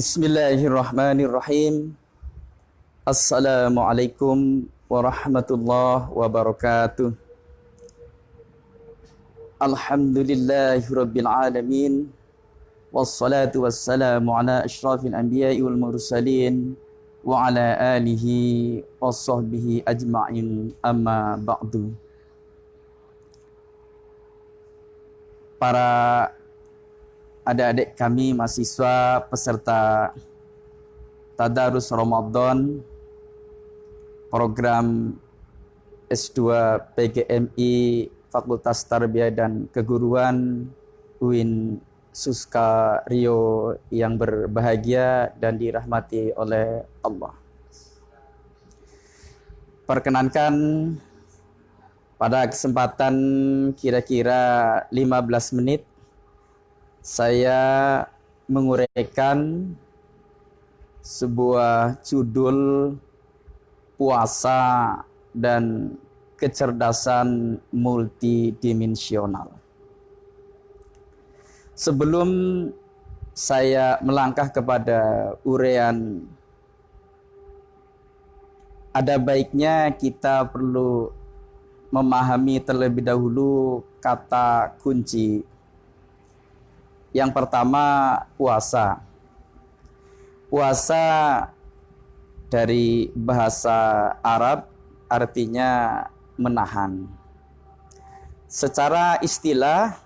Bismillahirrahmanirrahim. Assalamualaikum warahmatullahi wabarakatuh. Alhamdulillahirabbil alamin. Wassalatu wassalamu ala asyrafil anbiya'i wal mursalin wa ala alihi washabbihi ajma'in, amma ba'du. Para adik-adik kami mahasiswa peserta Tadarus Ramadan program S2 PGMI Fakultas Tarbiyah dan Keguruan UIN Suska Rio yang berbahagia dan dirahmati oleh Allah. Perkenankan pada kesempatan kira-kira 15 menit saya menguraikan sebuah judul puasa dan kecerdasan multidimensional. Sebelum saya melangkah kepada uraian, ada baiknya kita perlu memahami terlebih dahulu kata kunci. Yang pertama, puasa. Puasa dari bahasa Arab artinya menahan. Secara istilah,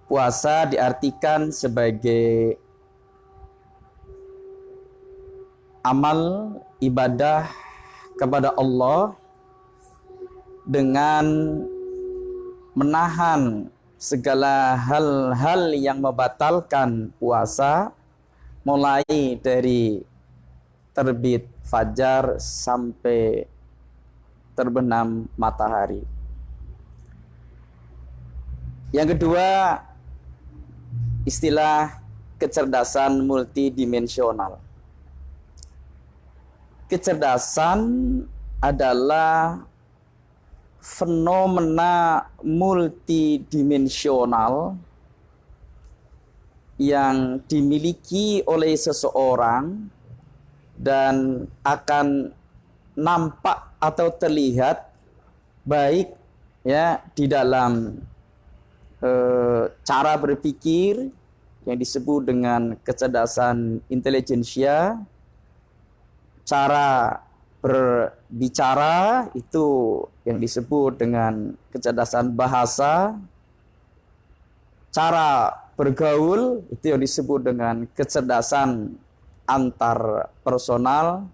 puasa diartikan sebagai amal ibadah kepada Allah dengan menahan segala hal-hal yang membatalkan puasa, mulai dari terbit fajar sampai terbenam matahari. Yang kedua, istilah kecerdasan multidimensional. Kecerdasan adalah fenomena multidimensional yang dimiliki oleh seseorang dan akan nampak atau terlihat baik ya di dalam cara berpikir yang disebut dengan kecerdasan intelijensia, cara berbicara itu yang disebut dengan kecerdasan bahasa, cara bergaul itu yang disebut dengan kecerdasan antar personal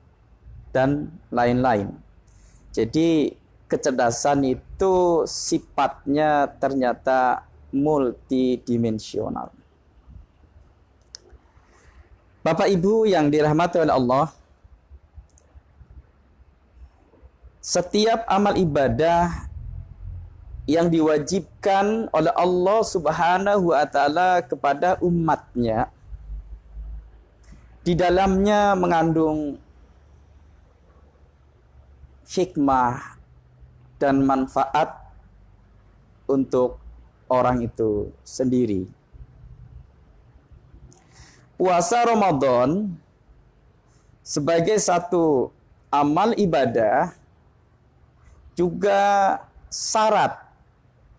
dan lain-lain. Jadi kecerdasan itu sifatnya ternyata multidimensional. Bapak Ibu yang dirahmati oleh Allah, setiap amal ibadah yang diwajibkan oleh Allah Subhanahu wa Ta'ala kepada umatnya, di dalamnya mengandung hikmah dan manfaat untuk orang itu sendiri. Puasa Ramadan sebagai satu amal ibadah juga syarat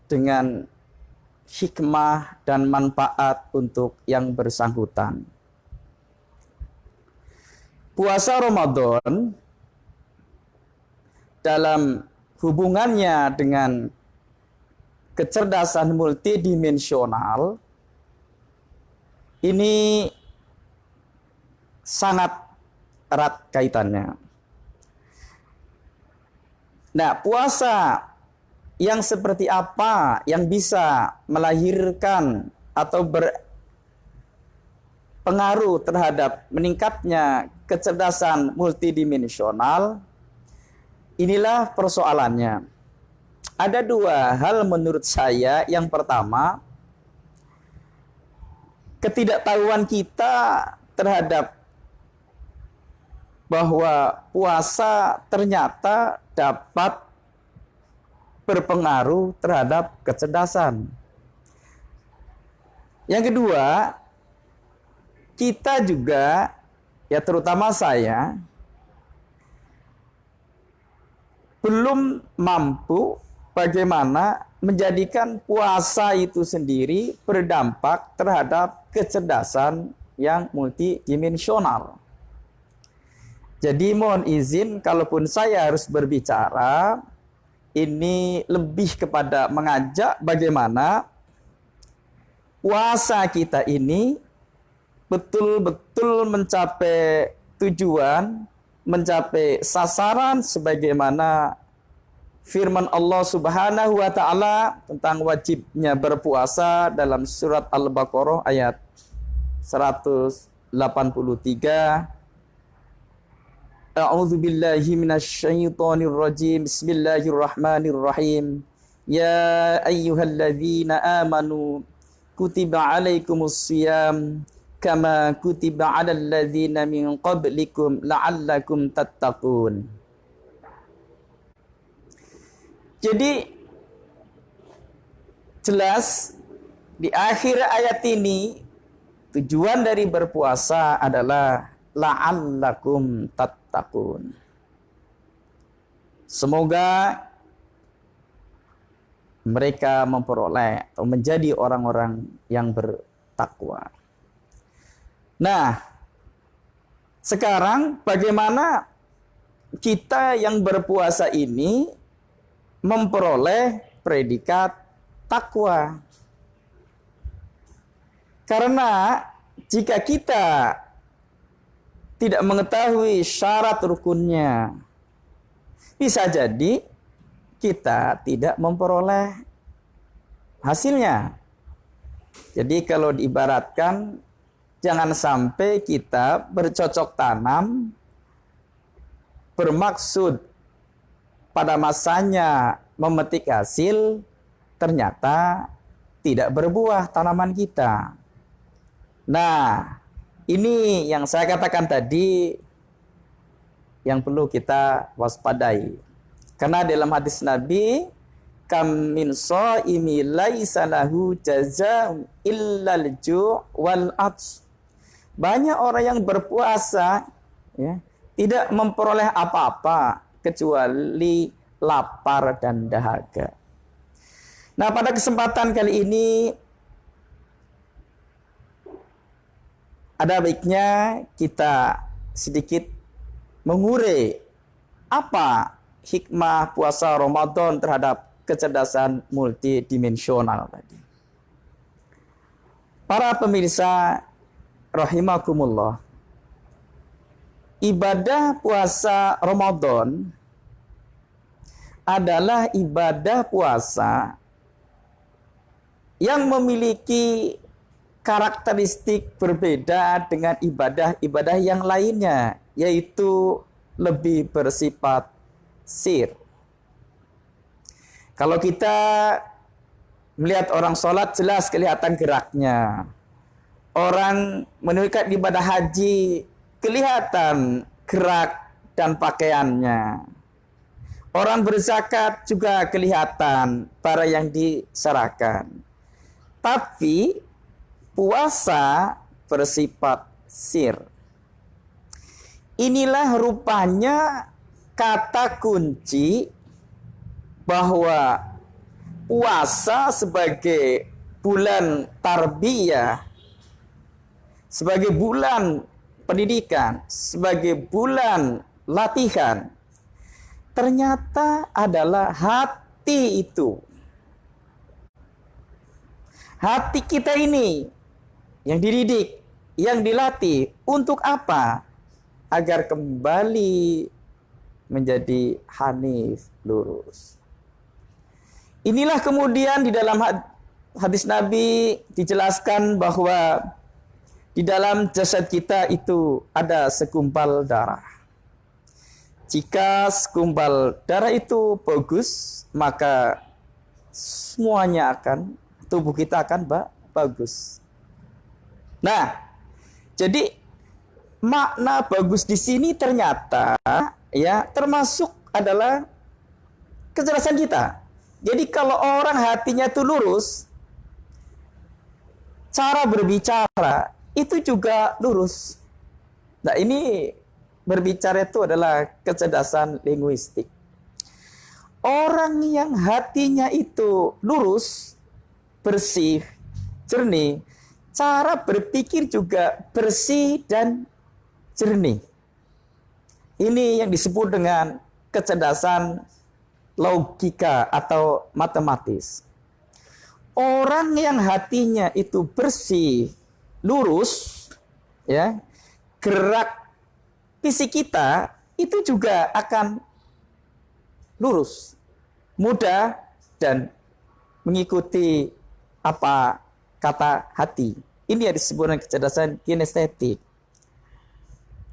dengan hikmah dan manfaat untuk yang bersangkutan. Puasa Ramadan dalam hubungannya dengan kecerdasan multidimensional ini sangat erat kaitannya. Nah, puasa yang seperti apa yang bisa melahirkan atau berpengaruh terhadap meningkatnya kecerdasan multidimensional, inilah persoalannya. Ada dua hal menurut saya. Yang pertama, ketidaktahuan kita terhadap bahwa puasa ternyata dapat berpengaruh terhadap kecerdasan. Yang kedua, kita juga, ya terutama saya, belum mampu bagaimana menjadikan puasa itu sendiri berdampak terhadap kecerdasan yang multidimensional. Jadi mohon izin, kalaupun saya harus berbicara, ini lebih kepada mengajak bagaimana puasa kita ini betul-betul mencapai tujuan, mencapai sasaran sebagaimana firman Allah Subhanahu wa taala tentang wajibnya berpuasa dalam surat Al-Baqarah ayat 183. A'udzu billahi minasyaitonir rajim. Bismillahirrahmanirrahim. Ya ayyuhalladzina amanu kutiba alaikumus shiyam kama kutiba 'alal ladzina min qablikum la'allakum tattaqun. Jadi jelas di akhir ayat ini tujuan dari berpuasa adalah la'allakum tattaqun. Semoga mereka memperoleh atau menjadi orang-orang yang bertakwa. Nah, sekarang bagaimana kita yang berpuasa ini memperoleh predikat takwa? Karena jika kita tidak mengetahui syarat rukunnya, bisa jadi kita tidak memperoleh hasilnya. Jadi kalau diibaratkan, jangan sampai kita bercocok tanam, bermaksud pada masanya memetik hasil, ternyata tidak berbuah tanaman kita. Nah, ini yang saya katakan tadi yang perlu kita waspadai. Karena dalam hadis Nabi, kam min shaimi laisa lahu jazaa'un illal ju' wal 'atsy. Banyak orang yang berpuasa ya, tidak memperoleh apa-apa kecuali lapar dan dahaga. Nah, pada kesempatan kali ini ada baiknya kita sedikit mengurai apa hikmah puasa Ramadan terhadap kecerdasan multidimensional tadi. Para pemirsa rahimakumullah, ibadah puasa Ramadan adalah ibadah puasa yang memiliki karakteristik berbeda dengan ibadah-ibadah yang lainnya, yaitu lebih bersifat sir. Kalau kita melihat orang sholat, jelas kelihatan geraknya. Orang menunaikan ibadah haji, kelihatan gerak dan pakaiannya. Orang berzakat juga kelihatan barang yang diserahkan. Tapi puasa bersifat sir. Inilah rupanya kata kunci bahwa puasa sebagai bulan tarbiyah, sebagai bulan pendidikan, sebagai bulan latihan, ternyata adalah hati itu. Hati kita ini yang dididik, yang dilatih untuk apa? Agar kembali menjadi hanif, lurus. Inilah kemudian di dalam hadis Nabi dijelaskan bahwa di dalam jasad kita itu ada segumpal darah. Jika segumpal darah itu bagus, maka semuanya tubuh kita akan bagus. Nah, jadi makna bagus di sini ternyata ya termasuk adalah kecerdasan kita. Jadi kalau orang hatinya itu lurus, cara berbicara itu juga lurus. Nah, ini berbicara itu adalah kecerdasan linguistik. Orang yang hatinya itu lurus, bersih, jernih, cara berpikir juga bersih dan jernih. Ini yang disebut dengan kecerdasan logika atau matematis. Orang yang hatinya itu bersih, lurus, ya, gerak fisik kita itu juga akan lurus, mudah, dan mengikuti apa kata hati. Ini yang disebut dengan kecerdasan kinestetik.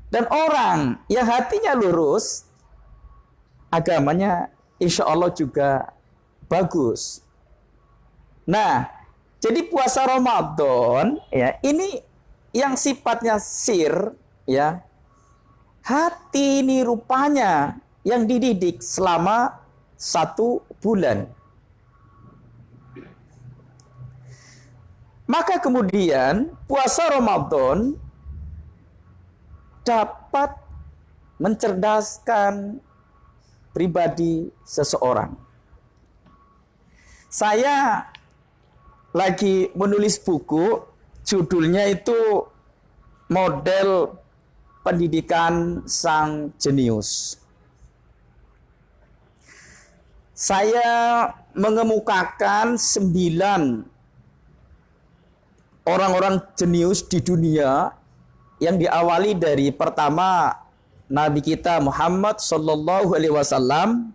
Dan orang yang hatinya lurus, agamanya insya Allah juga bagus. Nah, jadi puasa Ramadan, ya, ini yang sifatnya sir, ya, hati ini rupanya yang dididik selama 1 bulan. Maka kemudian puasa Ramadan dapat mencerdaskan pribadi seseorang. Saya lagi menulis buku, judulnya itu Model Pendidikan Sang Jenius. Saya mengemukakan 9 orang-orang jenius di dunia yang diawali dari pertama Nabi kita Muhammad Sallallahu Alaihi Wasallam.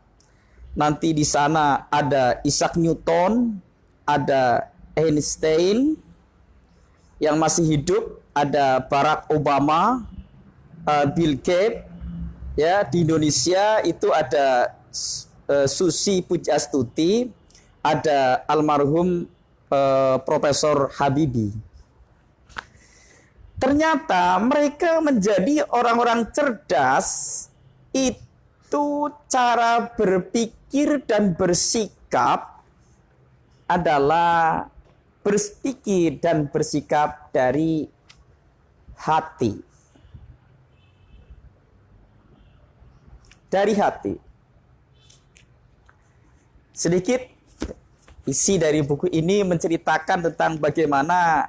Nanti di sana ada Isaac Newton, ada Einstein yang masih hidup, ada Barack Obama, Bill Gates, ya, di Indonesia itu ada Susi Pujastuti, ada almarhum Profesor Habibie. Ternyata mereka menjadi orang-orang cerdas, itu cara berpikir dan bersikap adalah berpikir dan bersikap dari hati. Dari hati. Sedikit isi dari buku ini menceritakan tentang bagaimana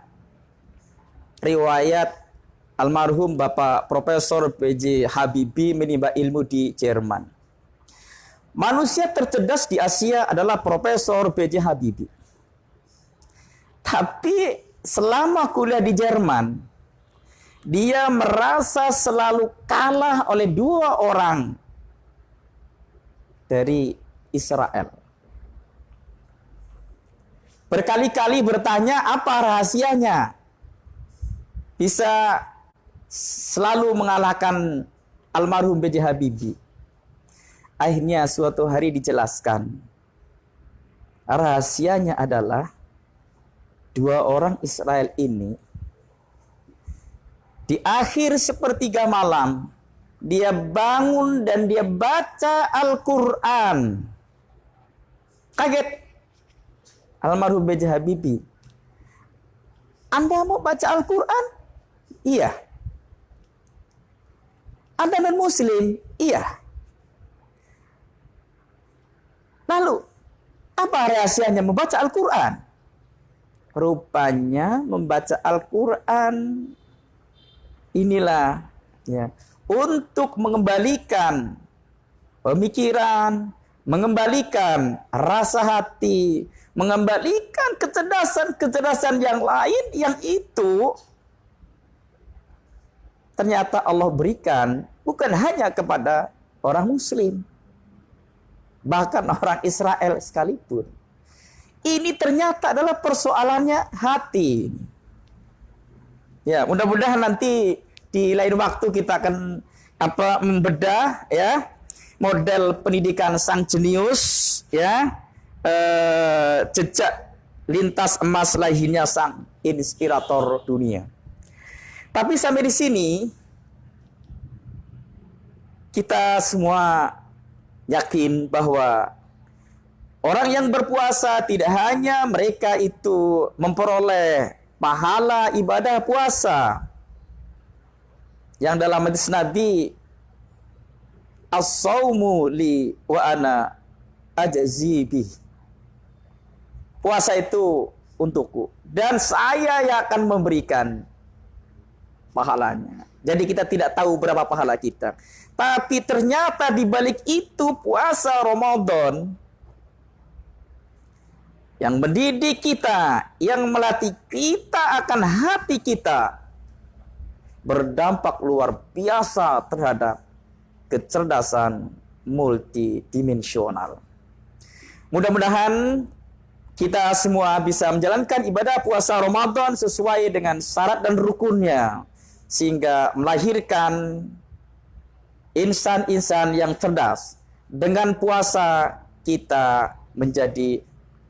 riwayat almarhum Bapak Profesor B.J. Habibie menimba ilmu di Jerman. Manusia tercerdas di Asia adalah Profesor B.J. Habibie. Tapi selama kuliah di Jerman, dia merasa selalu kalah oleh 2 orang dari Israel. Berkali-kali bertanya apa rahasianya bisa selalu mengalahkan almarhum B.J. Habibie. Akhirnya suatu hari dijelaskan, rahasianya adalah 2 orang Israel ini di akhir sepertiga malam dia bangun dan dia baca Al-Quran. Kaget almarhum B.J. Habibie. Anda mau baca Al-Quran? Iya. Anda non-Muslim? Iya. Lalu, apa rahasianya membaca Al-Quran? Rupanya membaca Al-Quran inilah, ya, untuk mengembalikan pemikiran, mengembalikan rasa hati, mengembalikan kecerdasan-kecerdasan yang lain yang itu ternyata Allah berikan bukan hanya kepada orang Muslim, bahkan orang Israel sekalipun. Ini ternyata adalah persoalannya hati. Ya, mudah-mudahan nanti di lain waktu kita akan membedah, ya, model pendidikan sang jenius, ya, jejak lintas emas lahirnya sang inspirator dunia. Tapi sampai di sini kita semua yakin bahwa orang yang berpuasa tidak hanya mereka itu memperoleh pahala ibadah puasa. Yang dalam hadis Nabi, as-saumu li wa ana ajzi bih. Puasa itu untukku dan saya yang akan memberikan pahalanya. Jadi kita tidak tahu berapa pahala kita. Tapi ternyata di balik itu puasa Ramadan yang mendidik kita, yang melatih kita akan hati kita, berdampak luar biasa terhadap kecerdasan multidimensional. Mudah-mudahan kita semua bisa menjalankan ibadah puasa Ramadan sesuai dengan syarat dan rukunnya, sehingga melahirkan insan-insan yang cerdas. Dengan puasa kita menjadi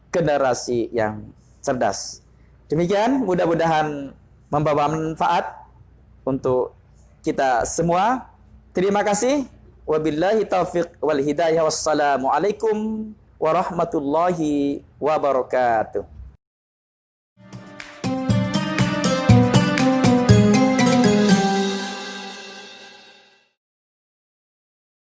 generasi yang cerdas. Demikian, mudah-mudahan membawa manfaat untuk kita semua. Terima kasih. Wabillahi taufiq wal hidayah. Wassalamualaikum warahmatullahi wabarakatuh.